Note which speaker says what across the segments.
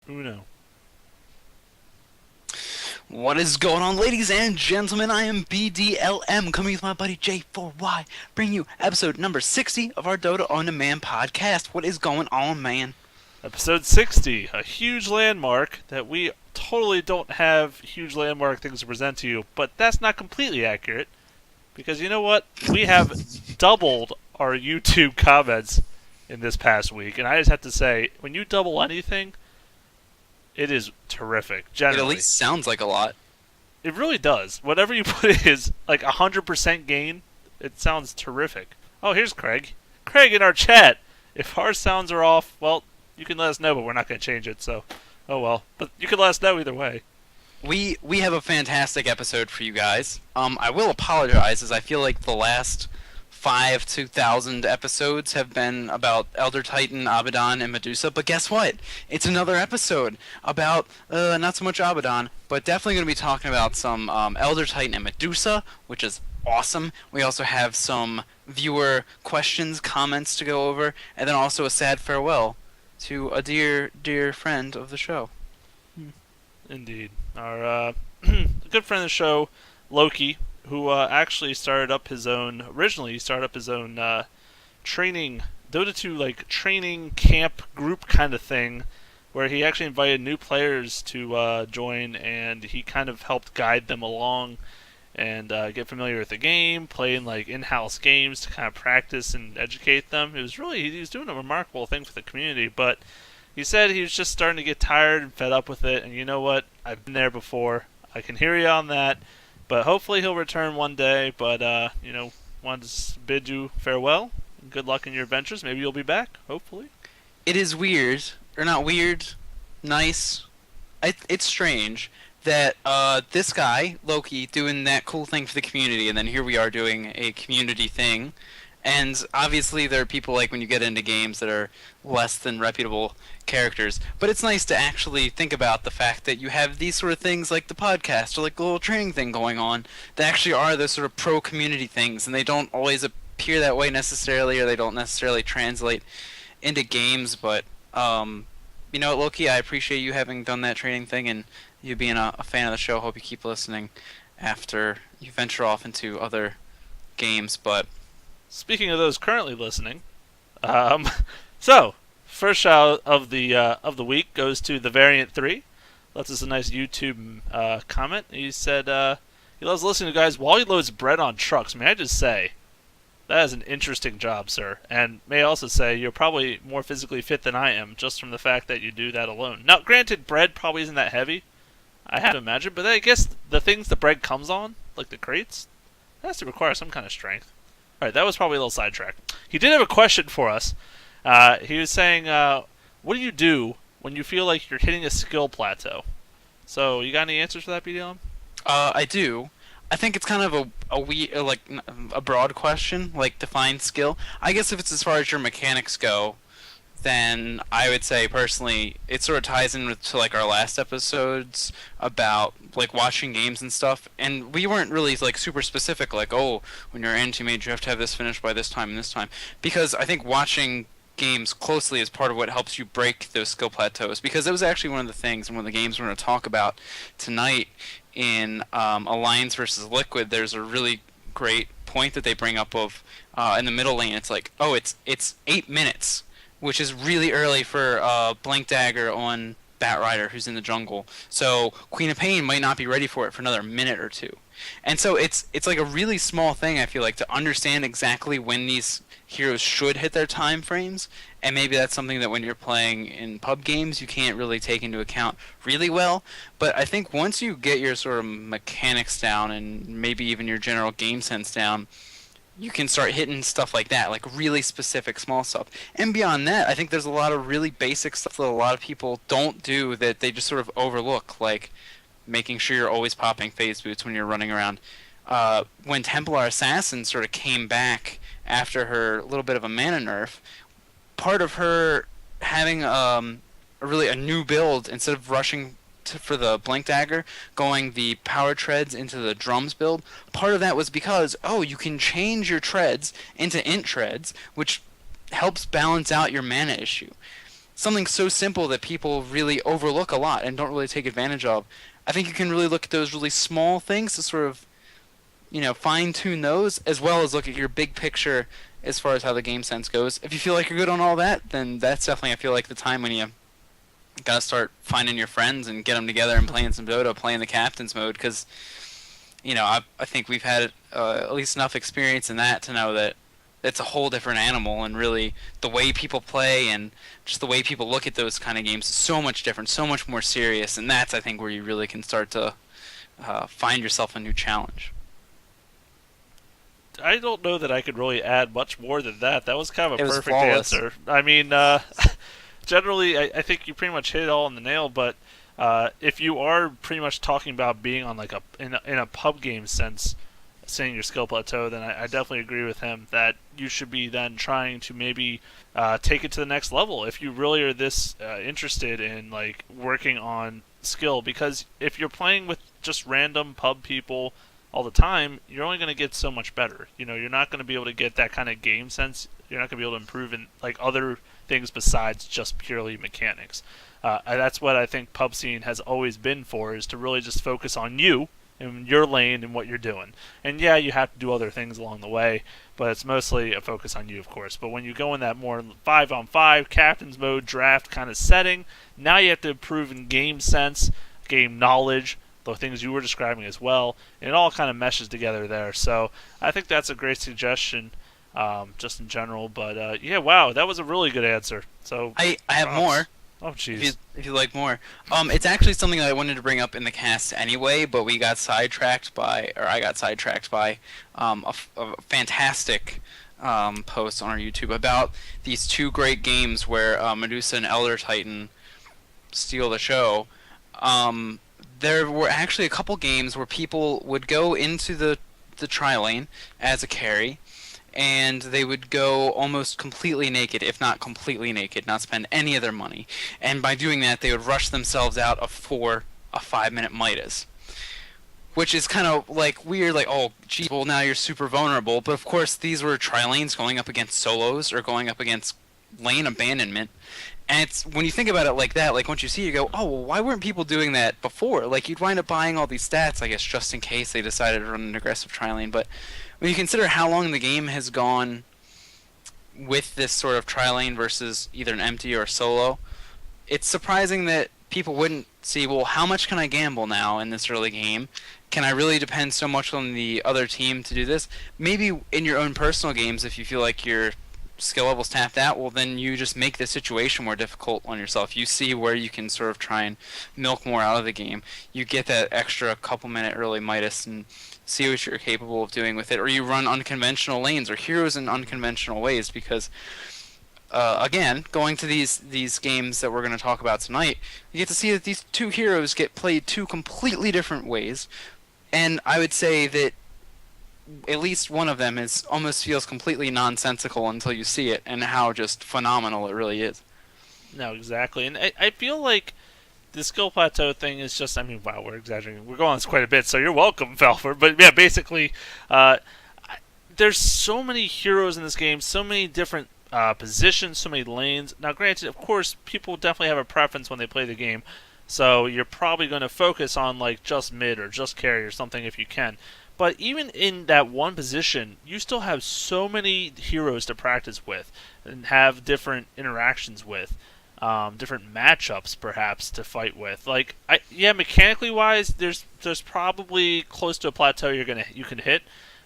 Speaker 1: Uno.
Speaker 2: What is going on, ladies and gentlemen? I am BDLM, coming with my buddy J4Y, bringing you episode number 60 of our Dota On Demand podcast. What is going on, man?
Speaker 1: Episode 60, a huge landmark that we totally don't have huge landmark things to present to you, but that's not completely accurate, because you know what? We have doubled our YouTube comments in this past week, and I just have to say, when you double anything, it is terrific,
Speaker 2: It
Speaker 1: generally.
Speaker 2: at least sounds like a lot.
Speaker 1: It really does. Whatever you put is like 100% gain. It sounds terrific. Oh, here's Craig. Craig in our chat. If our sounds are off, well, you can let us know, but we're not going to change it, so oh well. But you can let us know either way.
Speaker 2: We have a fantastic episode for you guys. I will apologize, as I feel like the last 2,000 episodes have been about Elder Titan, Abaddon, and Medusa, but guess what? It's another episode about, not so much Abaddon, but definitely going to be talking about some Elder Titan and Medusa, which is awesome. We also have some viewer questions, comments to go over, and then also a sad farewell to a dear, dear friend of the show.
Speaker 1: Indeed. Our good friend of the show, Loki, who actually started up his own, training, Dota 2 like training camp group kind of thing, where he actually invited new players to join, and he kind of helped guide them along and get familiar with the game, playing like in-house games to kind of practice and educate them. He was doing a remarkable thing for the community, but he said he was just starting to get tired and fed up with it, and you know what? I've been there before. I can hear you on that. But hopefully he'll return one day. But, wanted to bid you farewell. Good luck in your adventures. Maybe you'll be back, hopefully.
Speaker 2: It is weird, or not weird, nice. It's strange that this guy, Loki, doing that cool thing for the community, and then here we are doing a community thing. And obviously there are people like when you get into games that are less than reputable characters. But it's nice to actually think about the fact that you have these sort of things like the podcast or like the little training thing going on that actually are the sort of pro-community things. And they don't always appear that way necessarily, or they don't necessarily translate into games. But, you know what, Loki, I appreciate you having done that training thing and you being a fan of the show. Hope you keep listening after you venture off into other games. But
Speaker 1: Speaking of those currently listening, so first shout of the week goes to the Variant 3. Left us a nice YouTube comment. He said he loves listening to guys while he loads bread on trucks. May I just say, that is an interesting job, sir. And may I also say, you're probably more physically fit than I am, just from the fact that you do that alone. Now, granted, bread probably isn't that heavy, I have to imagine, but I guess the things the bread comes on, like the crates, that has to require some kind of strength. Alright, that was probably a little sidetrack. He did have a question for us. He was saying, what do you do when you feel like you're hitting a skill plateau? So, you got any answers for that, BDLM?
Speaker 2: I do. I think it's kind of a broad question, like define skill. I guess if it's as far as your mechanics go, then I would say personally it sort of ties in to like our last episodes about like watching games and stuff, and we weren't really like super specific like, oh, when you're anti-mage you have to have this finished by this time and this time, because I think watching games closely is part of what helps you break those skill plateaus, because it was actually one of the things in one of the games we're going to talk about tonight in Alliance versus Liquid. There's a really great point that they bring up of in the middle lane, it's like, oh, it's 8 minutes, which is really early for Blank Dagger on Batrider, who's in the jungle. So Queen of Pain might not be ready for it for another minute or two. And so it's like a really small thing, I feel like, to understand exactly when these heroes should hit their time frames. And maybe that's something that when you're playing in pub games you can't really take into account really well. But I think once you get your sort of mechanics down and maybe even your general game sense down, you can start hitting stuff like that, like really specific small stuff. And beyond that, I think there's a lot of really basic stuff that a lot of people don't do that they just sort of overlook, like making sure you're always popping phase boots when you're running around. When Templar Assassin sort of came back after her little bit of a mana nerf, part of her having a new build, instead of rushing for the Blank Dagger, going the power treads into the drums build, part of that was because, oh, you can change your treads into int treads, which helps balance out your mana issue. something so simple that people really overlook a lot and don't really take advantage of. I think you can really look at those really small things to sort of, fine tune those, as well as look at your big picture as far as how the game sense goes. If you feel like you're good on all that, then that's definitely, I feel like, the time when you gotta start finding your friends and get them together and playing some Dota, playing the captain's mode, because, I think we've had at least enough experience in that to know that it's a whole different animal, and really the way people play and just the way people look at those kind of games is so much different, so much more serious, and that's, I think, where you really can start to find yourself a new challenge.
Speaker 1: I don't know that I could really add much more than that. That was kind of a
Speaker 2: It was
Speaker 1: perfect
Speaker 2: flawless.
Speaker 1: answer. I mean, generally, I think you pretty much hit it all on the nail. But if you are pretty much talking about being on like in a pub game sense, seeing your skill plateau, then I definitely agree with him that you should be then trying to maybe take it to the next level if you really are this interested in like working on skill. Because if you're playing with just random pub people all the time, you're only going to get so much better. You're not going to be able to get that kind of game sense. You're not going to be able to improve in like other things besides just purely mechanics. And that's what I think pub scene has always been for, is to really just focus on you and your lane and what you're doing. And yeah, you have to do other things along the way, but it's mostly a focus on you, of course. But when you go in that more 5-on-5 captain's mode draft kind of setting, now you have to improve in game sense, game knowledge, the things you were describing as well, and it all kind of meshes together there. So I think that's a great suggestion, just in general. But yeah, wow, that was a really good answer. So
Speaker 2: I have
Speaker 1: props.
Speaker 2: more.
Speaker 1: Oh,
Speaker 2: If you
Speaker 1: jeez.
Speaker 2: if you like more, it's actually something that I wanted to bring up in the cast anyway, but we got sidetracked by, or I got sidetracked by, a fantastic post on our YouTube about these two great games where Medusa and Elder Titan steal the show. Um, there were actually a couple games where people would go into the tri lane as a carry, and they would go almost completely naked, if not completely naked, not spend any of their money. And by doing that, they would rush themselves out of for a 5-minute Midas. Which is kind of like weird, like, oh, geez, well, now you're super vulnerable. But of course, these were tri lanes going up against solos or going up against lane abandonment. And it's when you think about it like that, like once you see it, you go, oh, well, why weren't people doing that before? Like you'd wind up buying all these stats, I guess, just in case they decided to run an aggressive tri lane. But when you consider how long the game has gone with this sort of tri lane versus either an empty or a solo, it's surprising that people wouldn't see, well, how much can I gamble now in this early game? Can I really depend so much on the other team to do this? Maybe in your own personal games, if you feel like your skill level's tapped out, well, then you just make the situation more difficult on yourself. You see where you can sort of try and milk more out of the game. You get that extra couple minute early Midas and see what you're capable of doing with it. Or you run unconventional lanes or heroes in unconventional ways because again, going to these games that we're going to talk about tonight, you get to see that these two heroes get played two completely different ways, and I would say that at least one of them is almost feels completely nonsensical until you see it, and how just phenomenal it really is.
Speaker 1: No, exactly. And I feel like the skill plateau thing is just, I mean, wow, we're exaggerating. We're going on this quite a bit, so you're welcome, Valford. But yeah, basically, there's so many heroes in this game, so many different positions, so many lanes. Now, granted, of course, people definitely have a preference when they play the game, so you're probably going to focus on like just mid or just carry or something if you can. But even in that one position, you still have so many heroes to practice with and have different interactions with, different matchups perhaps to fight with. Like, yeah, mechanically wise, there's probably close to a plateau you can hit.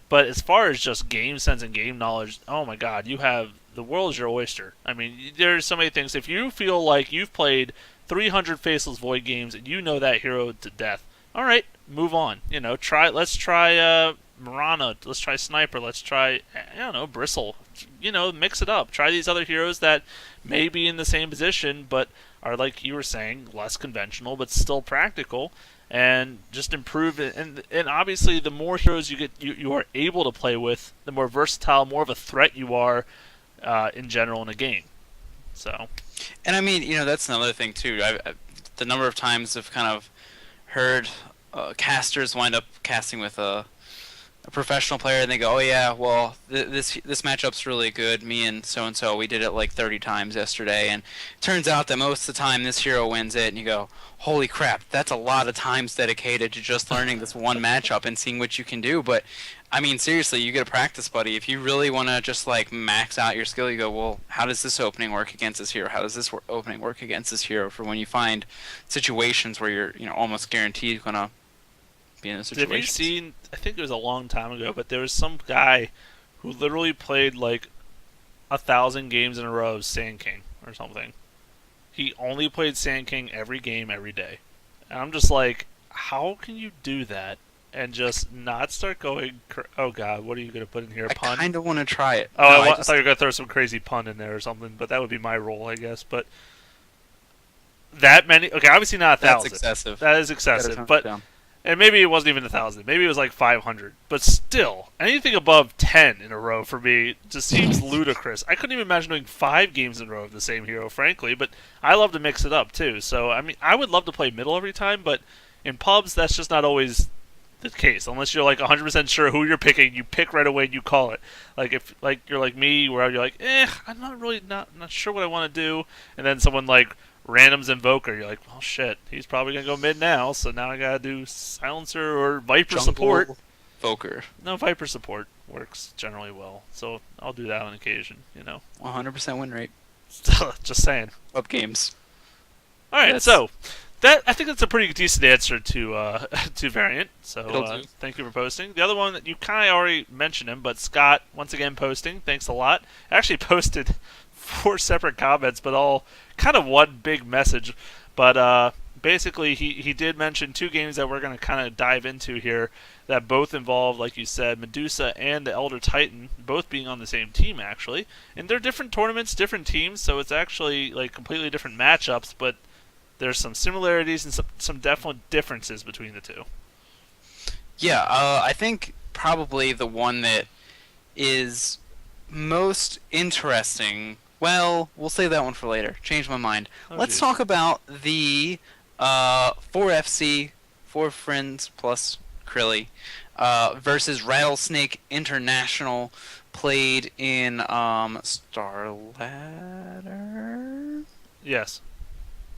Speaker 1: But as far as just game sense and game knowledge, oh my God, you have the world is your oyster. I mean, there's so many things. If you feel like you've played 300 Faceless Void games and you know that hero to death, all right, move on. Let's try Marana. Let's try Sniper. Let's try, I don't know, Bristle. Mix it up. Try these other heroes that may be in the same position, but are, like you were saying, less conventional, but still practical. And just improve it. And obviously, the more heroes you are able to play with, the more versatile, more of a threat you are in general in a game. So,
Speaker 2: And I mean, that's another thing too. The number of times I've kind of heard casters wind up casting with a professional player and they go, "Oh yeah, well this matchup's really good. Me and so, we did it like 30 times yesterday, and it turns out that most of the time this hero wins it." And you go, "Holy crap, that's a lot of times dedicated to just learning this one matchup and seeing what you can do." But I mean, seriously, you get a practice buddy. If you really want to just like max out your skill, you go, "Well, how does this opening work against this hero? How does this opening work against this hero?" For when you find situations where you're, almost guaranteed gonna be in a
Speaker 1: Have you
Speaker 2: situation.
Speaker 1: seen? I think it was a long time ago, but there was some guy who literally played like 1,000 games in a row of Sand King or something. He only played Sand King every game, every day. And I'm just like, how can you do that and just not start going? Oh God, what are you gonna put in here? A
Speaker 2: I
Speaker 1: pun?
Speaker 2: kind of want to try it.
Speaker 1: Oh,
Speaker 2: No,
Speaker 1: I thought you were gonna throw some crazy pun in there or something, but that would be my role, I guess. But that many? Okay, obviously not a
Speaker 2: that's
Speaker 1: thousand.
Speaker 2: excessive.
Speaker 1: That is
Speaker 2: Gotta
Speaker 1: excessive,
Speaker 2: tone it
Speaker 1: but
Speaker 2: down.
Speaker 1: and maybe it wasn't even 1,000. Maybe it was like 500. But still, anything above 10 in a row for me just seems ludicrous. I couldn't even imagine doing 5 games in a row of the same hero, frankly. But I love to mix it up too. So I mean, I would love to play middle every time, but in pubs, that's just not always the case. Unless you're like 100% sure who you're picking, you pick right away and you call it. Like if like you're like me, where you're like, I'm not really not sure what I want to do, and then someone like randoms Invoker, you're like, well, shit, he's probably gonna go mid now, so now I gotta do Silencer or Viper support.
Speaker 2: Jungle Voker.
Speaker 1: No, Viper support works generally well, so I'll do that on occasion.
Speaker 2: 100% win rate.
Speaker 1: Just saying.
Speaker 2: Up games.
Speaker 1: All right,
Speaker 2: That's
Speaker 1: so that I think that's a pretty decent answer to to variant. So
Speaker 2: it'll do.
Speaker 1: thank you for posting. The other one that you kind of already mentioned him, but Scott once again posting. Thanks a lot. Actually posted 4 separate comments, but all kind of one big message. But basically, he did mention 2 games that we're going to kind of dive into here that both involve, like you said, Medusa and the Elder Titan, both being on the same team actually. And they're different tournaments, different teams, so it's actually like completely different matchups, but there's some similarities and some definite differences between the two.
Speaker 2: Yeah, I think probably the one that is most interesting. Well, we'll save that one for later. Change my mind.
Speaker 1: Oh,
Speaker 2: Let's
Speaker 1: geez.
Speaker 2: talk about the 4FC, Four Friends plus Krilly, versus Rattlesnake International, played in Starladder.
Speaker 1: Yes.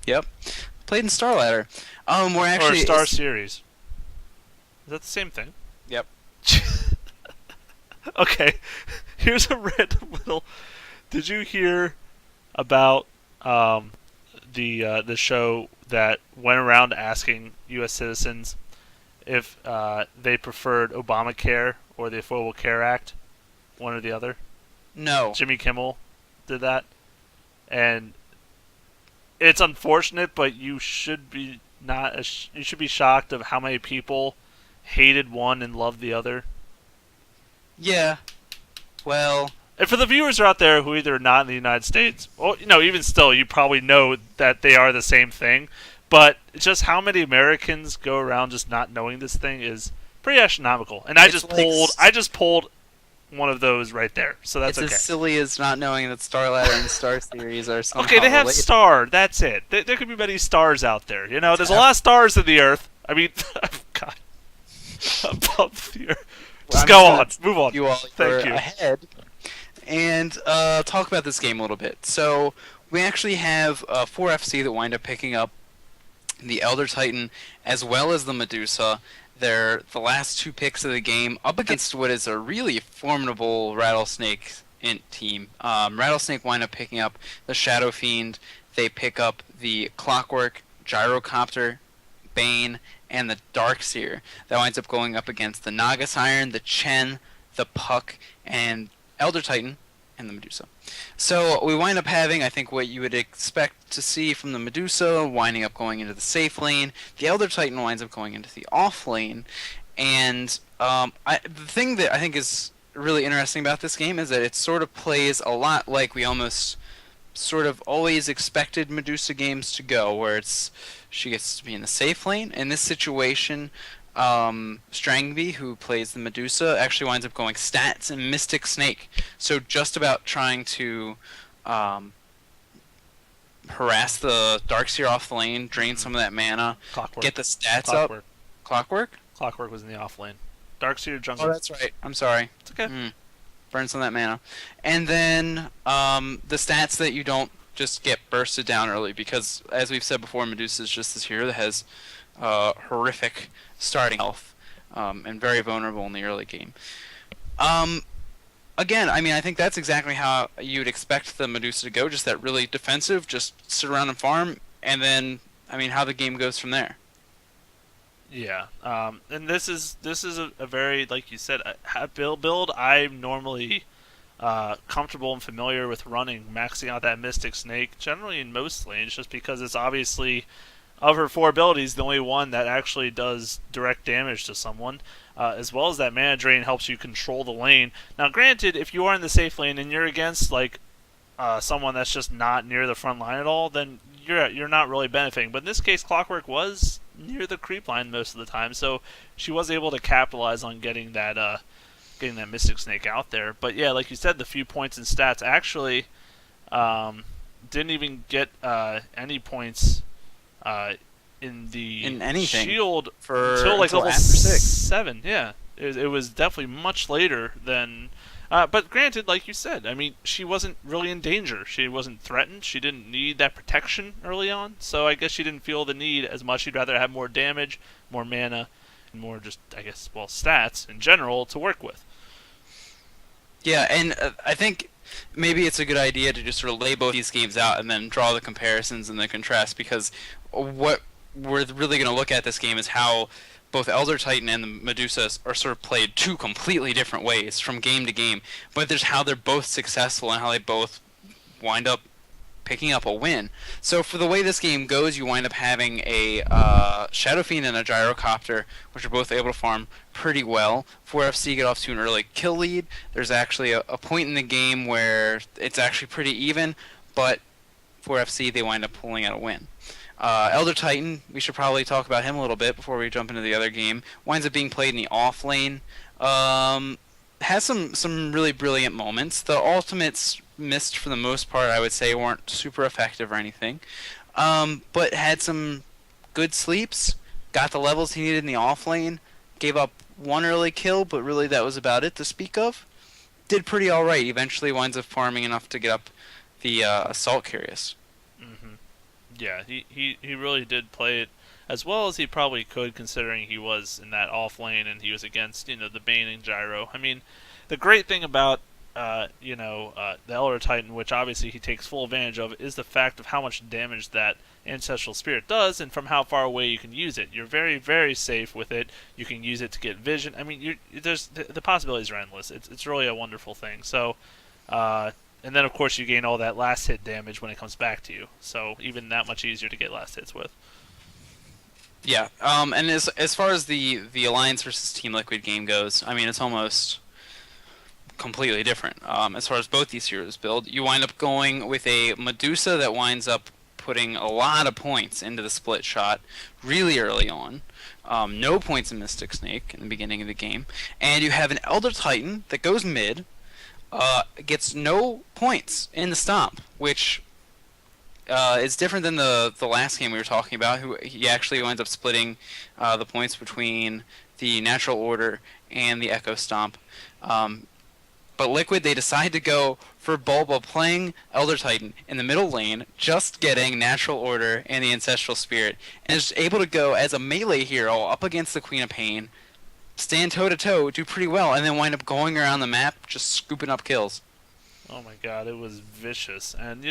Speaker 2: Yep, played in Starladder. We're
Speaker 1: Or
Speaker 2: actually
Speaker 1: Star Series. Is that the same thing?
Speaker 2: Yep.
Speaker 1: Okay. Here's a random little. Did you hear about the show that went around asking U.S. citizens if they preferred Obamacare or the Affordable Care Act, one or the other?
Speaker 2: No.
Speaker 1: Jimmy Kimmel did that, and it's unfortunate, but you should be not. You should be shocked of how many people hated one and loved the other.
Speaker 2: Yeah. Well,
Speaker 1: And for the viewers out there who either are not in the United States, well, even still, you probably know that they are the same thing. But just how many Americans go around just not knowing this thing is pretty astronomical. And I
Speaker 2: it's
Speaker 1: just
Speaker 2: like
Speaker 1: pulled one of those right there, so that's
Speaker 2: it's
Speaker 1: okay.
Speaker 2: as silly as not knowing that Starladder and Star Series are somehow
Speaker 1: Okay, they have
Speaker 2: related.
Speaker 1: star. That's it. There could be many stars out there. There's a lot of stars in the Earth. I mean, God, above the Earth.
Speaker 2: Well,
Speaker 1: Just
Speaker 2: I'm
Speaker 1: go
Speaker 2: gonna
Speaker 1: on. Move on.
Speaker 2: You all
Speaker 1: Thank
Speaker 2: are
Speaker 1: you.
Speaker 2: ahead, and talk about this game a little bit. So we actually have 4FC that wind up picking up the Elder Titan as well as the Medusa. They're the last 2 picks of the game up against what is a really formidable Rattlesnake int team. Rattlesnake wind up picking up the Shadow Fiend. They pick up the Clockwork, Gyrocopter, Bane, and the Darkseer. That winds up going up against the Naga Siren, the Chen, the Puck, and Elder Titan, and the Medusa. So we wind up having, I think, what you would expect to see from the Medusa, winding up going into the safe lane. The Elder Titan winds up going into the off lane. And the thing that I think is really interesting about this game is that it sort of plays a lot like we almost sort of always expected Medusa games to go, where she gets to be in the safe lane. In this situation, Strangby, who plays the Medusa, actually winds up going stats and Mystic Snake. So just about trying to harass the Darkseer off the lane, drain some of that mana,
Speaker 1: Clockwork.
Speaker 2: get the stats up.
Speaker 1: Clockwork.
Speaker 2: Clockwork?
Speaker 1: Clockwork was in the off lane. Darkseer
Speaker 2: Oh,
Speaker 1: jungle.
Speaker 2: that's right. I'm sorry.
Speaker 1: It's okay.
Speaker 2: Burn some of that mana. And then the stats that you don't just get bursted down early because, as we've said before, Medusa is just this hero that has horrific starting health and very vulnerable in the early game. Um, Again, I mean, I think that's exactly how you'd expect the Medusa to go, just that really defensive, just sit around and farm, and then, I mean, how the game goes from there.
Speaker 1: Yeah, and this is a very, like you said, build. I'm normally comfortable and familiar with running, maxing out that Mystic Snake generally in most lanes, just because it's obviously of her four abilities the only one that actually does direct damage to someone, as well as that mana drain helps you control the lane. Now, granted, if you are in the safe lane and you're against like someone that's just not near the front line at all, then you're not really benefiting. But in this case, Clockwork was near the creep line most of the time, so she was able to capitalize on getting that Mystic Snake out there. But yeah, like you said, the few points and stats actually didn't even get any points in the
Speaker 2: In anything
Speaker 1: shield
Speaker 2: for
Speaker 1: until like
Speaker 2: until
Speaker 1: level
Speaker 2: after 6.
Speaker 1: 7. Yeah, it was definitely much later than. But granted, like you said, I mean, she wasn't really in danger. She wasn't threatened. She didn't need that protection early on. So I guess she didn't feel the need as much. She'd rather have more damage, more mana, and more just, I guess, well, stats in general to work with.
Speaker 2: Yeah, and I think maybe it's a good idea to just sort of lay both these games out and then draw the comparisons and the contrast because what we're really going to look at this game is how both Elder Titan and the Medusa are sort of played two completely different ways from game to game, but there's how they're both successful and how they both wind up picking up a win. So for the way this game goes, you wind up having a Shadow Fiend and a Gyrocopter, which are both able to farm pretty well. 4FC get off to an early kill lead. There's actually a point in the game where it's actually pretty even, but 4FC they wind up pulling out a win. Elder Titan, we should probably talk about him a little bit before we jump into the other game. Winds up being played in the off lane. Has some really brilliant moments. The ultimates missed for the most part, I would say, weren't super effective or anything. But had some good sleeps, got the levels he needed in the off lane, gave up one early kill, but really that was about it to speak of. Did pretty alright. Eventually winds up farming enough to get up the Assault Curious.
Speaker 1: Hmm. Yeah, he really did play it as well as he probably could, considering he was in that off lane and he was against the Bane and Gyro. I mean, the great thing about the Elder Titan, which obviously he takes full advantage of, is the fact of how much damage that Ancestral Spirit does and from how far away you can use it. You're very, very safe with it. You can use it to get vision. I mean, there's the possibilities are endless. It's really a wonderful thing. So, and then of course you gain all that last hit damage when it comes back to you. So even that much easier to get last hits with.
Speaker 2: Yeah, and as far as the Alliance versus Team Liquid game goes, I mean, it's almost completely different. As far as both these heroes build, you wind up going with a Medusa that winds up putting a lot of points into the split shot really early on. No points in Mystic Snake in the beginning of the game. And you have an Elder Titan that goes mid, gets no points in the Stomp, which is different than the last game we were talking about. He actually winds up splitting the points between the Natural Order and the Echo Stomp. But Liquid, they decide to go for Bulba playing Elder Titan in the middle lane, just getting Natural Order and the Ancestral Spirit, and is able to go as a melee hero up against the Queen of Pain, stand toe-to-toe, do pretty well, and then wind up going around the map just scooping up kills.
Speaker 1: Oh my god, it was vicious. And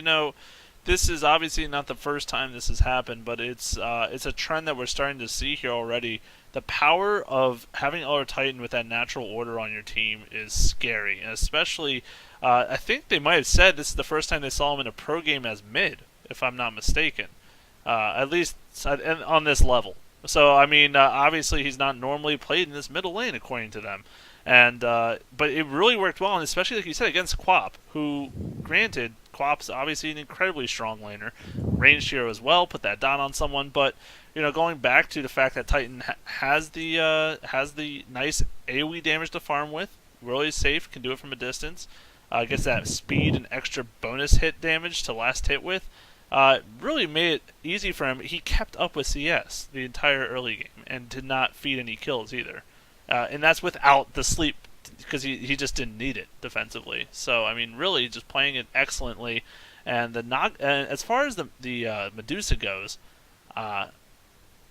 Speaker 1: this is obviously not the first time this has happened, but it's a trend that we're starting to see here already. The power of having Elder Titan with that Natural Order on your team is scary, and especially, I think they might have said this is the first time they saw him in a pro game as mid, if I'm not mistaken, at least on this level. So I mean, obviously he's not normally played in this middle lane according to them, and but it really worked well, and especially like you said against Quap, who, granted, Quap's obviously an incredibly strong laner, ranged hero as well, put that down on someone, but going back to the fact that Titan has the nice AoE damage to farm with, really safe, can do it from a distance, gets that speed and extra bonus hit damage to last hit with, really made it easy for him. He kept up with CS the entire early game and did not feed any kills either. and that's without the sleep because he just didn't need it defensively. So I mean, really, just playing it excellently. And as far as the Medusa goes, uh,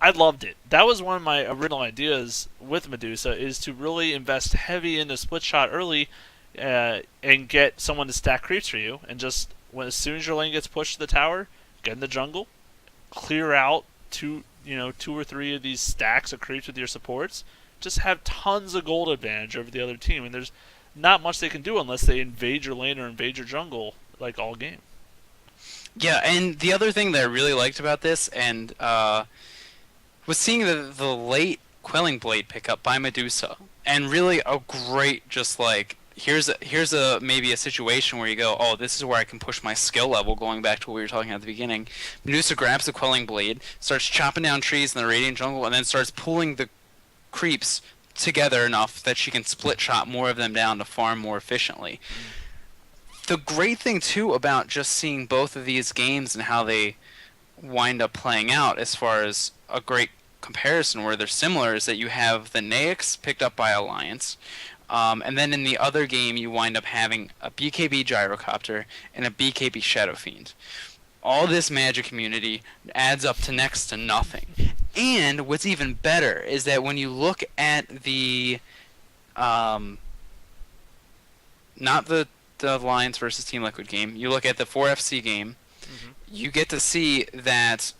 Speaker 1: I loved it. That was one of my original ideas with Medusa is to really invest heavy into split shot early, and get someone to stack creeps for you, and just as soon as your lane gets pushed to the tower, get in the jungle, clear out two or three of these stacks of creeps with your supports. Just have tons of gold advantage over the other team, and there's not much they can do unless they invade your lane or invade your jungle like all game.
Speaker 2: Yeah, and the other thing that I really liked about this, and was seeing the late Quelling Blade pickup by Medusa, and really a great just like here's a maybe a situation where you go, oh, this is where I can push my skill level. Going back to what we were talking about at the beginning, Medusa grabs the Quelling Blade, starts chopping down trees in the Radiant Jungle, and then starts pulling the creeps together enough that she can split shot more of them down to farm more efficiently. The great thing too about just seeing both of these games and how they wind up playing out as far as a great comparison where they're similar is that you have the Naix picked up by Alliance, and then in the other game you wind up having a BKB Gyrocopter and a BKB Shadow Fiend. All this magic community adds up to next to nothing. And what's even better is that when you look at the not the Alliance versus Team Liquid game, you look at the 4FC game, you get to see that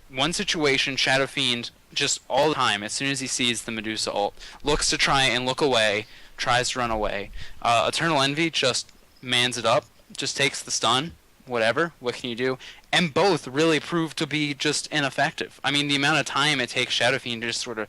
Speaker 2: one situation, Shadow Fiend, just all the time, as soon as he sees the Medusa ult, looks to try and look away, tries to run away. Eternal Envy just mans it up, just takes the stun, whatever, what can you do? And both really prove to be just ineffective. I mean, the amount of time it takes Shadow Fiend to just sort of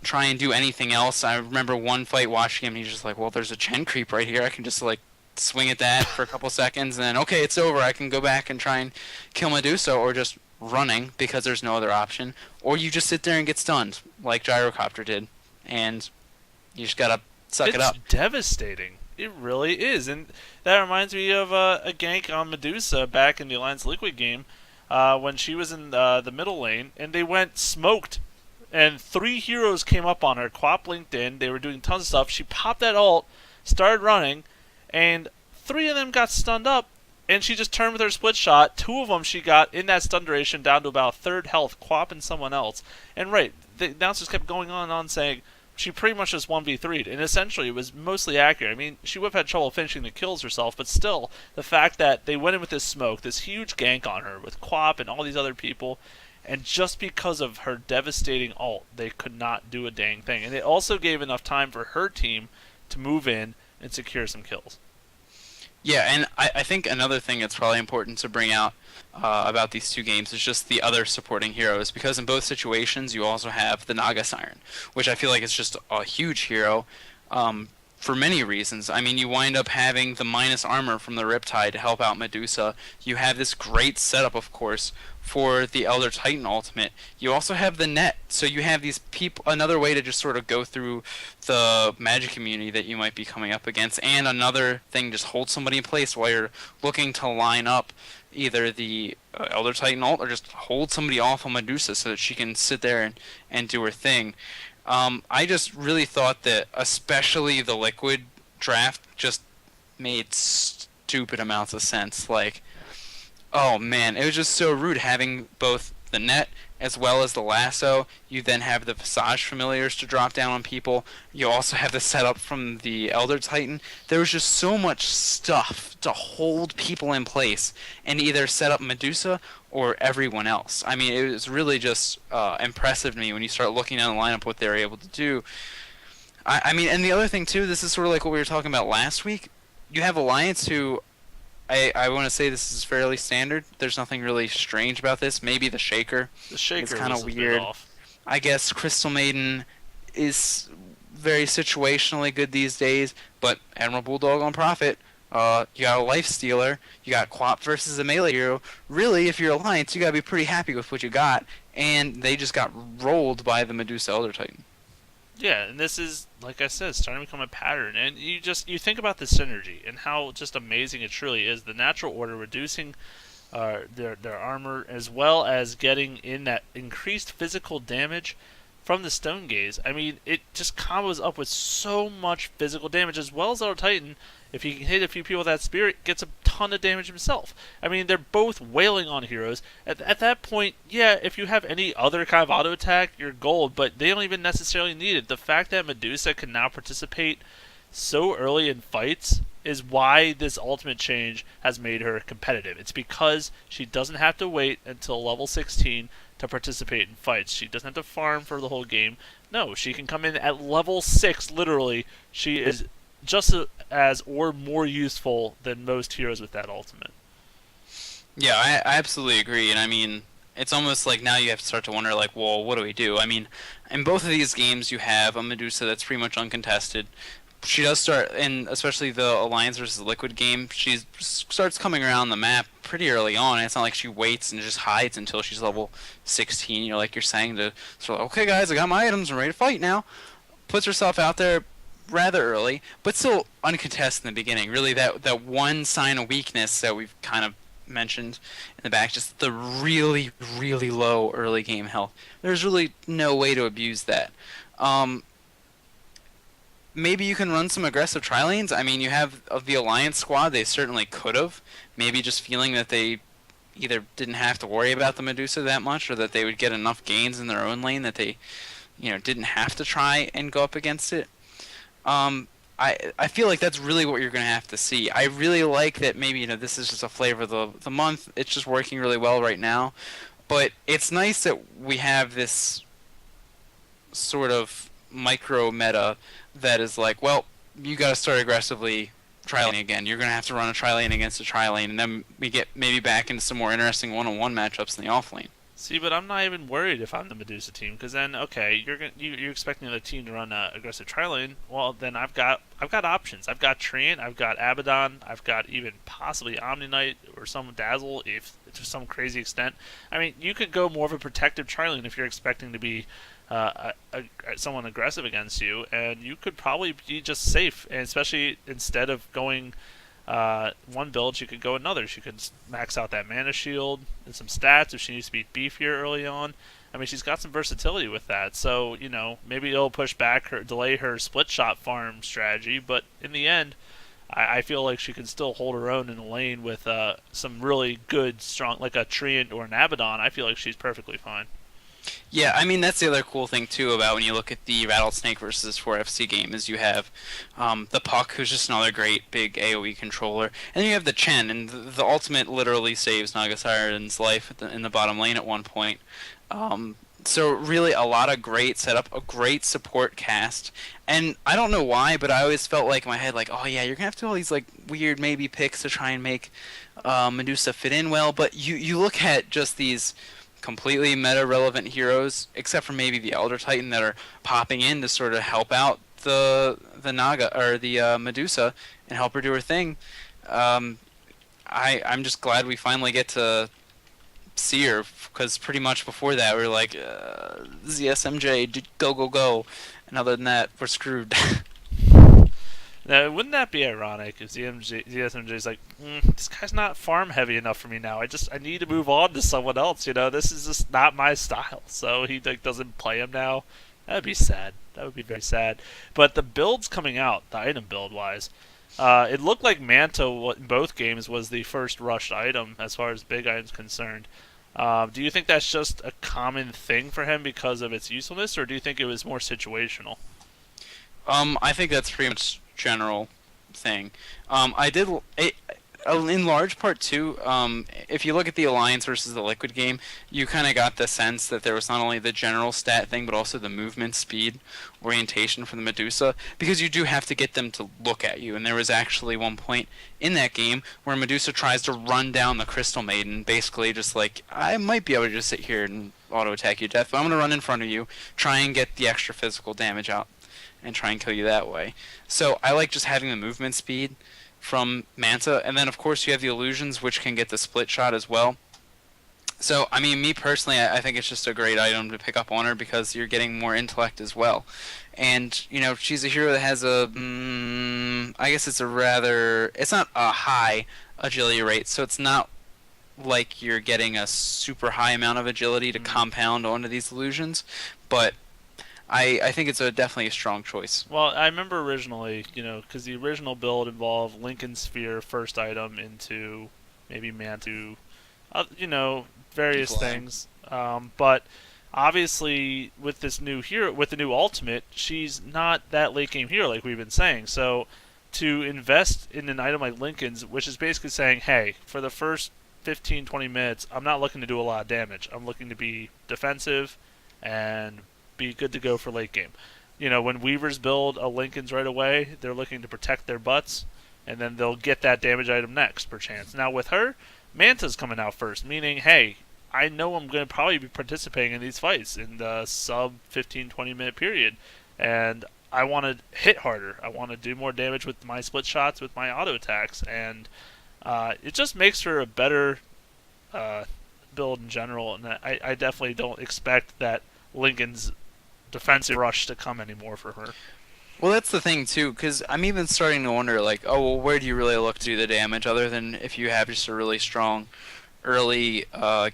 Speaker 2: try and do anything else. I remember one fight watching him, and he's just like, well, there's a Chen creep right here, I can just like swing at that for a couple seconds, and then, okay, it's over, I can go back and try and kill Medusa, or just running because there's no other option, or you just sit there and get stunned like Gyrocopter did, and you just gotta suck it up.
Speaker 1: It's devastating. It really is, and that reminds me of a gank on Medusa back in the Alliance Liquid game when she was in the middle lane, and they went smoked, and 3 heroes came up on her. Quap linked in, they were doing tons of stuff. She popped that ult, started running, and 3 of them got stunned up, and she just turned with her split shot. 2 of them she got in that stun duration down to about third health, Quap and someone else. And right, the announcers kept going on and on saying she pretty much just 1v3'd, and essentially it was mostly accurate. I mean, she would have had trouble finishing the kills herself, but still, the fact that they went in with this smoke, this huge gank on her with Quap and all these other people, and just because of her devastating ult, they could not do a dang thing. And it also gave enough time for her team to move in and secure some kills.
Speaker 2: Yeah, and I think another thing that's probably important to bring out about these two games is just the other supporting heroes, because in both situations you also have the Naga Siren, which I feel like is just a huge hero for many reasons. I mean, you wind up having the minus armor from the Riptide to help out Medusa. You have this great setup, of course, for the Elder Titan ultimate. You also have the net, so you have these people, another way to just sort of go through the magic community that you might be coming up against, and another thing, just hold somebody in place while you're looking to line up either the Elder Titan ult or just hold somebody off on Medusa so that she can sit there and do her thing. I just really thought that especially the Liquid draft just made stupid amounts of sense. Like, oh man, it was just so rude having both the net as well as the lasso. You then have the Visage familiars to drop down on people. You also have the setup from the Elder Titan. There was just so much stuff to hold people in place and either set up Medusa or everyone else. I mean, it was really just impressive to me when you start looking down the lineup what they were able to do. I mean, and the other thing too, this is sort of like what we were talking about last week. You have Alliance who, I want to say this is fairly standard. There's nothing really strange about this. Maybe the Shaker.
Speaker 1: The Shaker
Speaker 2: is kind of weird.
Speaker 1: Off.
Speaker 2: I guess Crystal Maiden is very situationally good these days, but Admiral Bulldog on Prophet, you got a Life Stealer, you got Quap versus a melee hero. Really, if you're Alliance, you gotta be pretty happy with what you got, and they just got rolled by the Medusa Elder Titan.
Speaker 1: Yeah, and this is, like I said, starting to become a pattern. And you think about the synergy and how just amazing it truly is. The Natural Order reducing their armor, as well as getting in that increased physical damage from the Stone Gaze. I mean, it just combos up with so much physical damage, as well as Elder Titan. If he can hit a few people with that spirit, gets a ton of damage himself. I mean, they're both wailing on heroes. At that point, yeah, if you have any other kind of auto attack, you're gold, but they don't even necessarily need it. The fact that Medusa can now participate so early in fights is why this ultimate change has made her competitive. It's because she doesn't have to wait until level 16 to participate in fights. She doesn't have to farm for the whole game. No, she can come in at level 6, literally. She is just as or more useful than most heroes with that ultimate.
Speaker 2: Yeah, I absolutely agree. And I mean, it's almost like now you have to start to wonder, like, well, what do we do? I mean, in both of these games, you have a Medusa that's pretty much uncontested. She does start, and especially the Alliance versus Liquid game, she starts coming around the map pretty early on. And it's not like she waits and just hides until she's level 16. You know, like you're saying to sort of, okay, guys, I got my items, I'm ready to fight now. Puts herself out there rather early, but still uncontested in the beginning. Really, that one sign of weakness that we've kind of mentioned in the back, just the really, really low early game health. There's really no way to abuse that. Maybe you can run some aggressive tri-lanes. I mean, you have of the Alliance squad, they certainly could have. Maybe just feeling that they either didn't have to worry about the Medusa that much, or that they would get enough gains in their own lane that they, didn't have to try and go up against it. I feel like that's really what you're going to have to see. I really like that maybe, this is just a flavor of the month. It's just working really well right now. But it's nice that we have this sort of micro meta that is like, well, you got to start aggressively tri-lane again. You're going to have to run a tri-lane against a tri-lane, and then we get maybe back into some more interesting one-on-one matchups in the off-lane.
Speaker 1: See, but I'm not even worried if I'm the Medusa team, because then okay, you're expecting the other team to run aggressive tri-lane. Well, then I've got options. I've got Treant, I've got Abaddon, I've got even possibly Omni Knight or some Dazzle if to some crazy extent. I mean, you could go more of a protective tri-lane if you're expecting to be someone aggressive against you, and you could probably be just safe. And especially instead of going one build, she could go another. She could max out that mana shield and some stats if she needs to be beefier early on. I mean, she's got some versatility with that. So, maybe it'll push back delay her split shot farm strategy, but in the end, I feel like she can still hold her own in the lane with some really good, strong, like a Treant or an Abaddon. I feel like she's perfectly fine.
Speaker 2: Yeah, I mean, that's the other cool thing, too, about when you look at the Rattlesnake versus 4FC game, is you have the Puck, who's just another great big AoE controller, and then you have the Chen, and the ultimate literally saves Nagasiren's life in the bottom lane at one point. So really a lot of great setup, a great support cast, and I don't know why, but I always felt like in my head, like, oh yeah, you're gonna have to do all these like weird maybe picks to try and make Medusa fit in well, but you look at just these completely meta-relevant heroes, except for maybe the Elder Titan that are popping in to sort of help out the Naga or the Medusa and help her do her thing. I'm just glad we finally get to see her, because pretty much before that we were like, ZSMJ, go go go, and other than that we're screwed.
Speaker 1: Now, wouldn't that be ironic if ZSMJ is like, this guy's not farm heavy enough for me now. I need to move on to someone else. This is just not my style. So he doesn't play him now. That'd be sad. That would be very sad. But the builds coming out, the item build wise, it looked like Manta in both games was the first rushed item as far as big items concerned. Do you think that's just a common thing for him because of its usefulness, or do you think it was more situational?
Speaker 2: I think that's pretty much general thing. I did in large part too. If you look at the Alliance versus the Liquid game, you kind of got the sense that there was not only the general stat thing, but also the movement speed orientation for the Medusa, because you do have to get them to look at you. And there was actually one point in that game where Medusa tries to run down the Crystal Maiden, basically just like, I might be able to just sit here and auto attack you to death, but I'm going to run in front of you, try and get the extra physical damage out, and try and kill you that way. So I like just having the movement speed from Manta, and then of course you have the illusions, which can get the split shot as well. So I mean, me personally, I think it's just a great item to pick up on her, because you're getting more intellect as well. And she's a hero that has I guess it's not a high agility rate, so it's not like you're getting a super high amount of agility to compound onto these illusions, but I think it's definitely a strong choice.
Speaker 1: Well, I remember originally, because the original build involved Lincoln Sphere first item into maybe Mantu, various
Speaker 2: Fly.
Speaker 1: things. But obviously, with this new hero, with the new ultimate, she's not that late game hero like we've been saying. So to invest in an item like Lincoln's, which is basically saying, hey, for the first 15, 20 minutes, I'm not looking to do a lot of damage. I'm looking to be defensive and be good to go for late game. When Weavers build a Lincoln's right away, they're looking to protect their butts, and then they'll get that damage item next, perchance. Now with her, Manta's coming out first, meaning, hey, I know I'm going to probably be participating in these fights in the sub 15, 20-minute period, and I want to hit harder. I want to do more damage with my split shots, with my auto attacks, and it just makes her a better uh, build in general, and I definitely don't expect that Lincoln's defensive rush to come anymore for her.
Speaker 2: Well, that's the thing too, because I'm even starting to wonder, like, oh, well, where do you really look to do the damage, other than if you have just a really strong early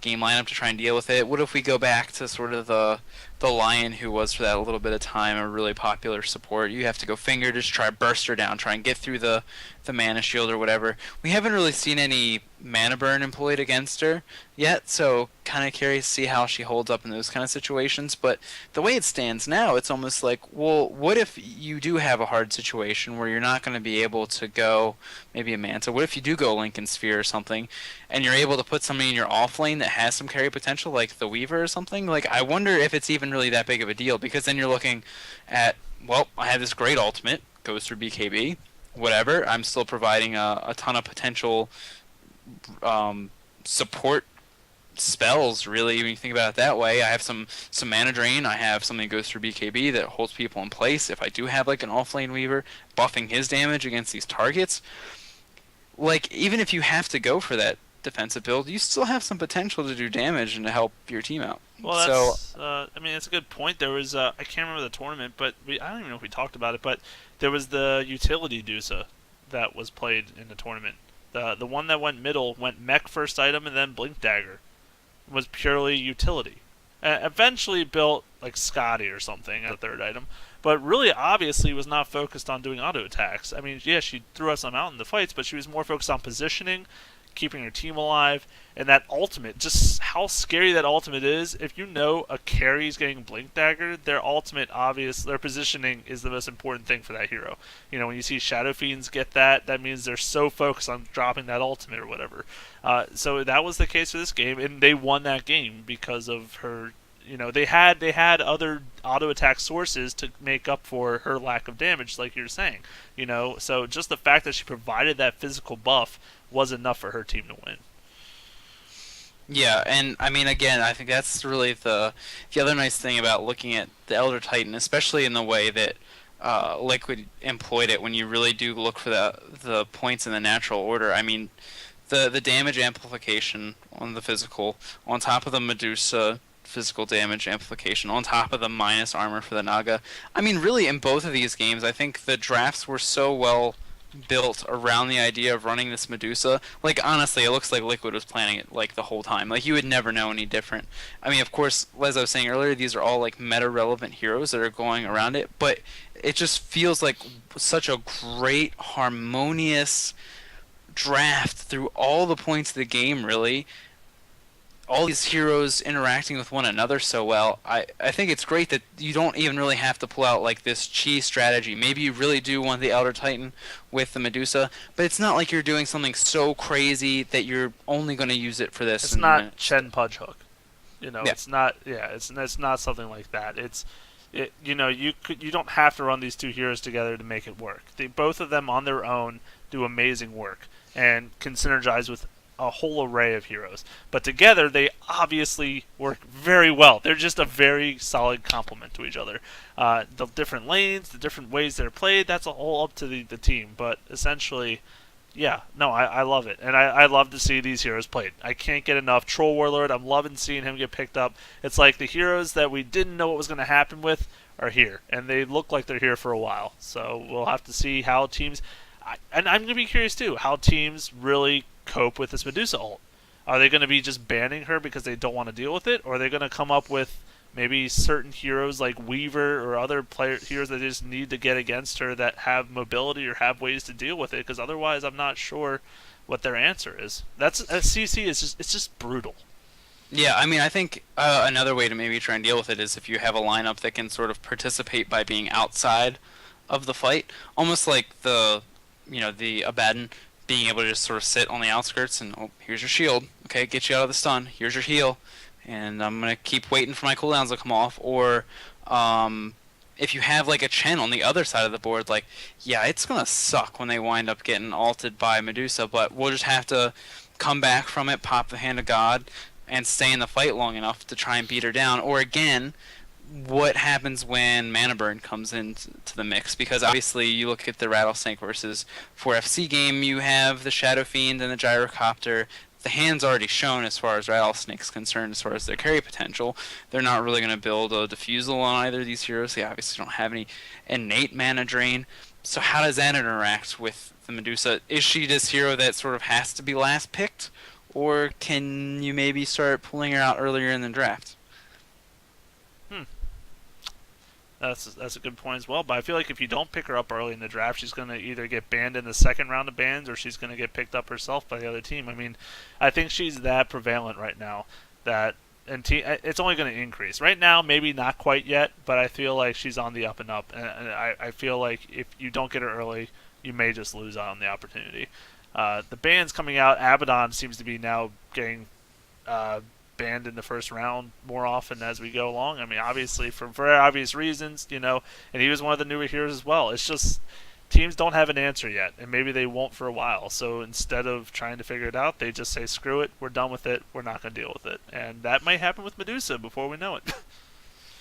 Speaker 2: game lineup to try and deal with it? What if we go back to sort of the Lion who was for that little bit of time a really popular support? You have to go finger, just try burst her down, try and get through the mana shield or whatever. We haven't really seen any mana burn employed against her yet, so kind of curious to see how she holds up in those kind of situations. But the way it stands now, it's almost like, well, what if you do have a hard situation where you're not going to be able to go maybe a Manta? What if you do go Lincoln Sphere or something, and you're able to put somebody in your off lane that has some carry potential, like the Weaver or something? Like, I wonder if it's even really that big of a deal, because then you're looking at, well, I have this great ultimate, goes through BKB, whatever. I'm still providing a ton of potential support spells, really, when you think about it that way. I have some mana drain. I have something that goes through BKB that holds people in place. If I do have like an offlane Weaver buffing his damage against these targets, like, even if you have to go for that defensive build, you still have some potential to do damage and to help your team out.
Speaker 1: Well,
Speaker 2: So
Speaker 1: that's a good point. There was, I can't remember the tournament, but I don't even know if we talked about it, but there was the utility Dusa that was played in the tournament. The one that went middle went mech first item and then blink dagger. Was purely utility. Eventually built like Scotty or something at the third item, but really obviously was not focused on doing auto attacks. I mean, yeah, she threw us out in the fights, but she was more focused on positioning, keeping her team alive, and that ultimate, just how scary that ultimate is. If you know a carry's getting blink dagger, their ultimate, their positioning is the most important thing for that hero. When you see Shadow Fiends get that, that means they're so focused on dropping that ultimate or whatever. So that was the case for this game, and they won that game because of her. They had other auto attack sources to make up for her lack of damage, like you're saying. So just the fact that she provided that physical buff was enough for her team to win.
Speaker 2: yeah, and I mean, again, I think that's really the other nice thing about looking at the Elder Titan, especially in the way that Liquid employed it. When you really do look for the points in the natural order, I mean, the damage amplification on the physical, on top of the Medusa physical damage amplification, on top of the minus armor for the Naga. I mean, really, in both of these games, I think the drafts were so well built around the idea of running this Medusa. Like, honestly, it looks like Liquid was planning it like the whole time. Like, you would never know any different. I mean, of course, as I was saying earlier, these are all like meta relevant heroes that are going around it, but it just feels like such a great harmonious draft through all the points of the game, really. All these heroes interacting with one another so well. I think it's great that you don't even really have to pull out like this chi strategy. Maybe you really do want the Elder Titan with the Medusa, but it's not like you're doing something so crazy that you're only going to use it for this.
Speaker 1: It's not Chen Pudge Hook.
Speaker 2: Yeah.
Speaker 1: It's not. Yeah, it's not something like that. You don't have to run these two heroes together to make it work. Both of them on their own do amazing work and can synergize with a whole array of heroes. But together, they obviously work very well. They're just a very solid complement to each other. The different lanes, the different ways they're played, that's all up to the team. But essentially, yeah, no, I love it. And I love to see these heroes played. I can't get enough. Troll Warlord, I'm loving seeing him get picked up. It's like the heroes that we didn't know what was going to happen with are here. And they look like they're here for a while. So we'll have to see how teams... And I'm going to be curious, too, how teams really cope with this Medusa ult. Are they going to be just banning her because they don't want to deal with it, or are they going to come up with maybe certain heroes like Weaver or other heroes that just need to get against her that have mobility or have ways to deal with it. Because otherwise, I'm not sure what their answer is. That's CC is just it's just brutal.
Speaker 2: Yeah, I mean, I think another way to maybe try and deal with it is if you have a lineup that can sort of participate by being outside of the fight, almost like the Abaddon being able to just sort of sit on the outskirts and, oh, here's your shield, okay, get you out of the stun, here's your heal, and I'm gonna keep waiting for my cooldowns to come off. Or if you have like a Chen on the other side of the board, like, yeah, it's gonna suck when they wind up getting ulted by Medusa, but we'll just have to come back from it, pop the Hand of God, and stay in the fight long enough to try and beat her down. Or again, what happens when Mana Burn comes into the mix? Because obviously you look at the Rattlesnake versus 4FC game, you have the Shadow Fiend and the Gyrocopter. The hand's already shown as far as Rattlesnake's concerned, as far as their carry potential. They're not really going to build a Diffusal on either of these heroes. They obviously don't have any innate mana drain. So how does that interact with the Medusa? Is she this hero that sort of has to be last picked? Or can you maybe start pulling her out earlier in the draft?
Speaker 1: That's a good point as well. But I feel like if you don't pick her up early in the draft, she's going to either get banned in the second round of bans, or she's going to get picked up herself by the other team. I mean, I think she's that prevalent right now that it's only going to increase. Right now, maybe not quite yet, but I feel like she's on the up and up. And I feel like if you don't get her early, you may just lose out on the opportunity. The bans coming out, Abaddon seems to be now getting banned in the first round more often as we go along. I mean, obviously for very obvious reasons, and he was one of the newer heroes as well. It's just teams don't have an answer yet, and maybe they won't for a while. So instead of trying to figure it out, they just say, screw it, we're done with it, we're not going to deal with it. And that might happen with Medusa before we know it.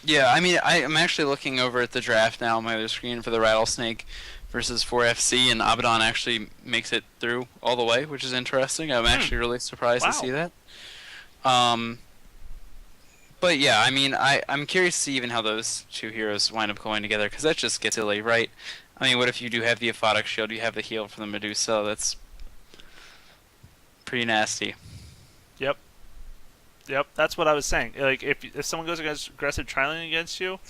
Speaker 2: Yeah, I mean, I'm actually looking over at the draft now on my other screen for the Rattlesnake versus 4FC, and Abaddon actually makes it through all the way, which is interesting. I'm actually really surprised to see that. But yeah, I mean, I'm curious to see even how those two heroes wind up going together, because that just gets silly, right? I mean, what if you do have the Aphotic Shield, you have the heal for the Medusa? That's pretty nasty.
Speaker 1: Yep, that's what I was saying. Like, if someone goes against aggressive trialing against you,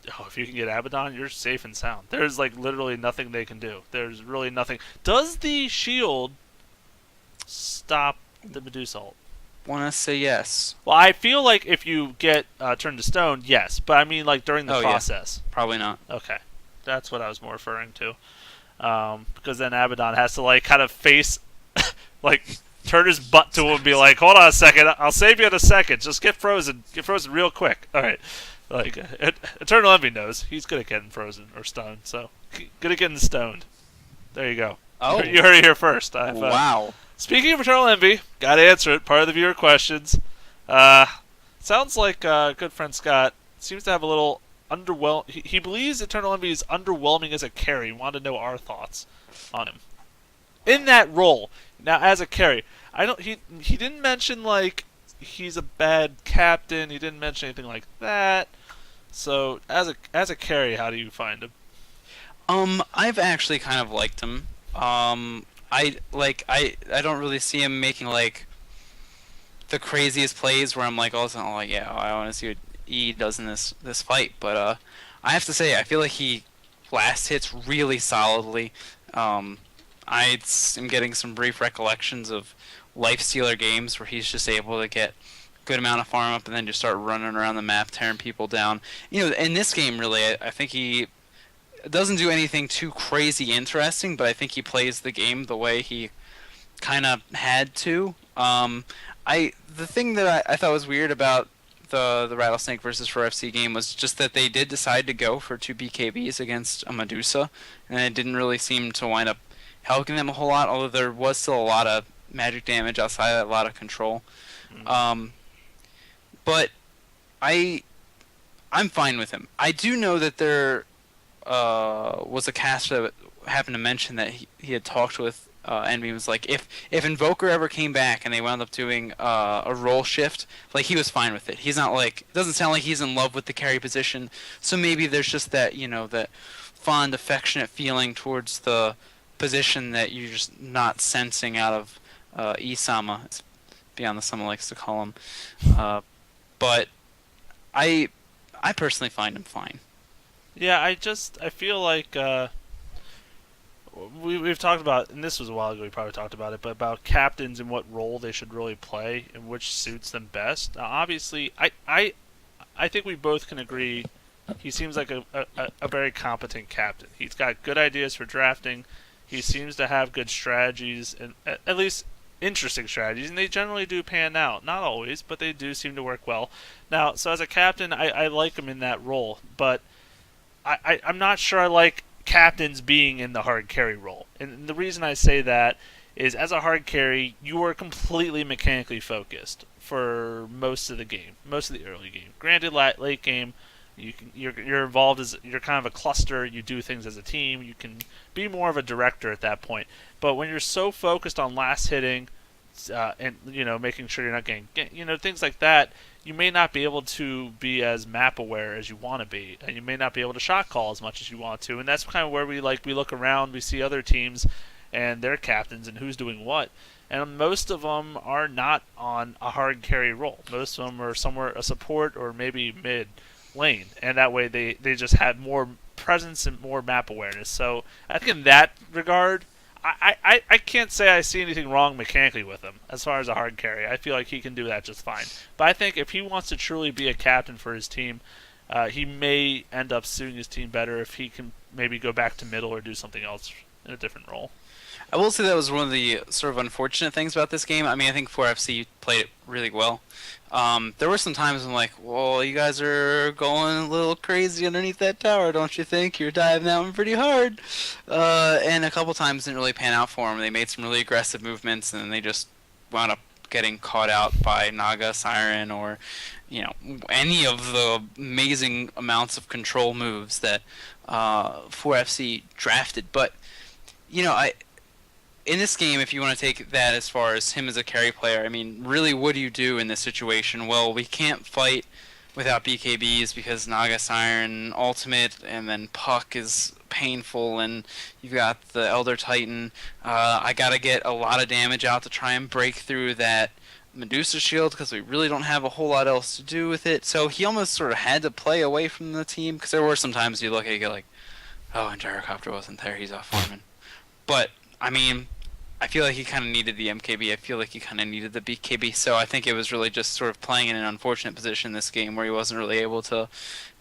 Speaker 1: if you can get Abaddon, you're safe and sound. There's like literally nothing they can do. There's really nothing. Does the shield stop the Medusa ult?
Speaker 2: Wanna say yes.
Speaker 1: Well, I feel like if you get turned to stone, yes. But I mean, like during the process.
Speaker 2: Yeah. Probably not.
Speaker 1: Okay, that's what I was more referring to. Because then Abaddon has to like kind of face, like turn his butt to him and be like, "Hold on a second, I'll save you in a second. Just get frozen real quick." All right. Like Eternal Envy knows he's good at getting frozen or stoned, so good at getting stoned. There you go.
Speaker 2: Oh,
Speaker 1: you heard it here first.
Speaker 2: Wow.
Speaker 1: Speaking of Eternal Envy, gotta answer it. Part of the viewer questions. Sounds like good friend Scott seems to have a little underwhelm. He believes Eternal Envy is underwhelming as a carry. Wanted to know our thoughts on him in that role. Now, as a carry, I don't. He didn't mention like he's a bad captain. He didn't mention anything like that. So, as a carry, how do you find him?
Speaker 2: I've actually kind of liked him. I don't really see him making like the craziest plays where I'm like all of a sudden, like, yeah, I want to see what E does in this fight. But I have to say, I feel like he last hits really solidly. I am getting some brief recollections of Lifestealer games where he's just able to get good amount of farm up and then just start running around the map tearing people down. In this game, really, I think he doesn't do anything too crazy interesting, but I think he plays the game the way he kind of had to. The thing that I thought was weird about the Rattlesnake versus 4FC game was just that they did decide to go for 2 BKBs against a Medusa, and it didn't really seem to wind up helping them a whole lot, although there was still a lot of magic damage outside of that, a lot of control. But I'm fine with him. I do know that there was a caster that happened to mention that he had talked with Envy and was like, if Invoker ever came back and they wound up doing a role shift, like he was fine with it. He's not like, it doesn't sound like he's in love with the carry position, so maybe there's just that, that fond, affectionate feeling towards the position that you're just not sensing out of Isama, beyond the someone likes to call him. But I I personally find him fine.
Speaker 1: Yeah, I feel like we've talked about, and this was a while ago. We probably talked about it, but about captains and what role they should really play and which suits them best. Now, obviously, I think we both can agree he seems like a very competent captain. He's got good ideas for drafting. He seems to have good strategies, and at least interesting strategies, and they generally do pan out. Not always, but they do seem to work well. Now, so as a captain, I like him in that role, but I'm not sure I like captains being in the hard carry role. And the reason I say that is as a hard carry, you are completely mechanically focused for most of the game, most of the early game. Granted, late game, you're involved as you're kind of a cluster. You do things as a team. You can be more of a director at that point. But when you're so focused on last hitting, and making sure you're not getting things like that, you may not be able to be as map aware as you want to be, and you may not be able to shot call as much as you want to. And that's kind of where we look around, we see other teams and their captains and who's doing what. And most of them are not on a hard carry role. Most of them are somewhere a support or maybe mid lane, and that way they just have more presence and more map awareness. So I think in that regard, I can't say I see anything wrong mechanically with him as far as a hard carry. I feel like he can do that just fine. But I think if he wants to truly be a captain for his team, he may end up suiting his team better if he can maybe go back to middle or do something else in a different role.
Speaker 2: I will say that was one of the sort of unfortunate things about this game. I mean, I think 4FC played it really well. There were some times I'm like, well, you guys are going a little crazy underneath that tower, don't you think? You're diving that one pretty hard. And a couple times didn't really pan out for them. They made some really aggressive movements, and then they just wound up getting caught out by Naga, Siren, or any of the amazing amounts of control moves that 4FC drafted. But I in this game, if you want to take that as far as him as a carry player, I mean, really, what do you do in this situation? Well, we can't fight without BKBs because Naga Siren ultimate, and then Puck is painful, and you've got the Elder Titan. I gotta get a lot of damage out to try and break through that Medusa shield because we really don't have a whole lot else to do with it. So he almost sort of had to play away from the team because there were some times you look at it, you go like, oh, and Gyrocopter wasn't there, he's off farming. But I mean, I feel like he kind of needed the MKB. I feel like he kind of needed the BKB. So I think it was really just sort of playing in an unfortunate position this game where he wasn't really able to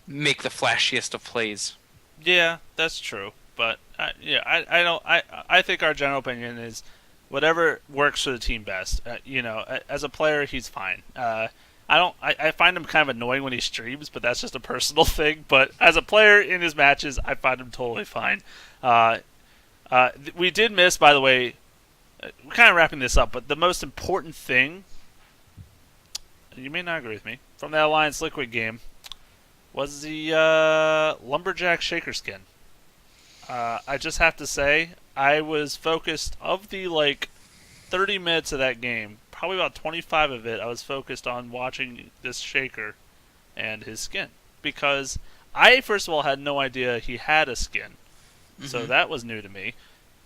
Speaker 2: make the flashiest of plays.
Speaker 1: Yeah, that's true. But I don't. I think our general opinion is whatever works for the team best. As a player, he's fine. I don't. I find him kind of annoying when he streams, but that's just a personal thing. But as a player in his matches, I find him totally fine. We did miss, by the way. We're kind of wrapping this up, but the most important thing, you may not agree with me, from that Alliance Liquid game was the Lumberjack Shaker skin. I just have to say, I was focused, of the 30 minutes of that game, probably about 25 of it, I was focused on watching this Shaker and his skin. Because I, first of all, had no idea he had a skin. Mm-hmm. So that was new to me.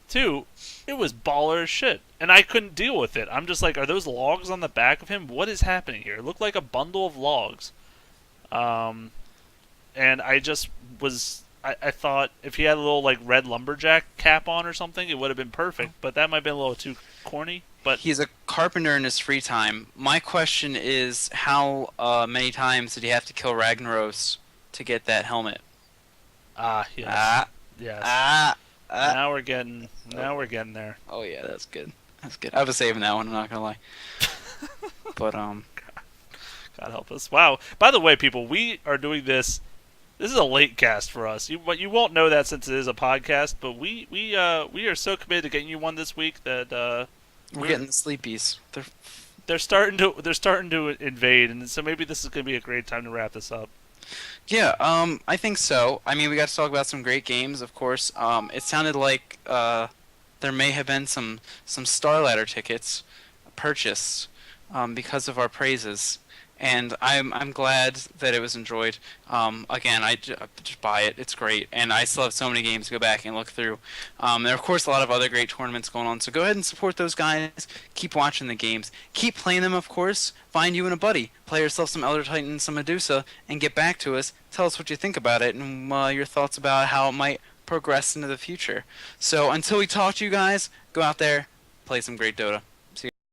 Speaker 1: Two, it was baller as shit. And I couldn't deal with it. I'm just like, are those logs on the back of him? What is happening here? It looked like a bundle of logs. And I just was... I thought if he had a little red lumberjack cap on or something, it would have been perfect. But that might have been a little too corny. But
Speaker 2: he's a carpenter in his free time. My question is, how many times did he have to kill Ragnaros to get that helmet?
Speaker 1: Yes. Yes. Now we're getting there.
Speaker 2: Oh yeah, that's good. That's good. I was saving that one. I'm not gonna lie. But God
Speaker 1: help us. Wow. By the way, people, we are doing this. This is a late cast for us. You won't know that since it is a podcast. But we are so committed to getting you one this week that
Speaker 2: we're getting the sleepies.
Speaker 1: They're starting to invade, and so maybe this is gonna be a great time to wrap this up.
Speaker 2: Yeah, I think so. I mean, we got to talk about some great games, of course. It sounded like there may have been some Star Ladder tickets purchased because of our praises. and I'm glad that it was enjoyed. Again, just buy it; it's great, and I still have so many games to go back and look through. There are of course a lot of other great tournaments going on, so go ahead and support those guys. Keep watching the games, keep playing them. Of course, find you and a buddy, play yourself some Elder Titan, some Medusa, and get back to us. Tell us what you think about it and your thoughts about how it might progress into the future. So until we talk to you guys, go out there, play some great Dota.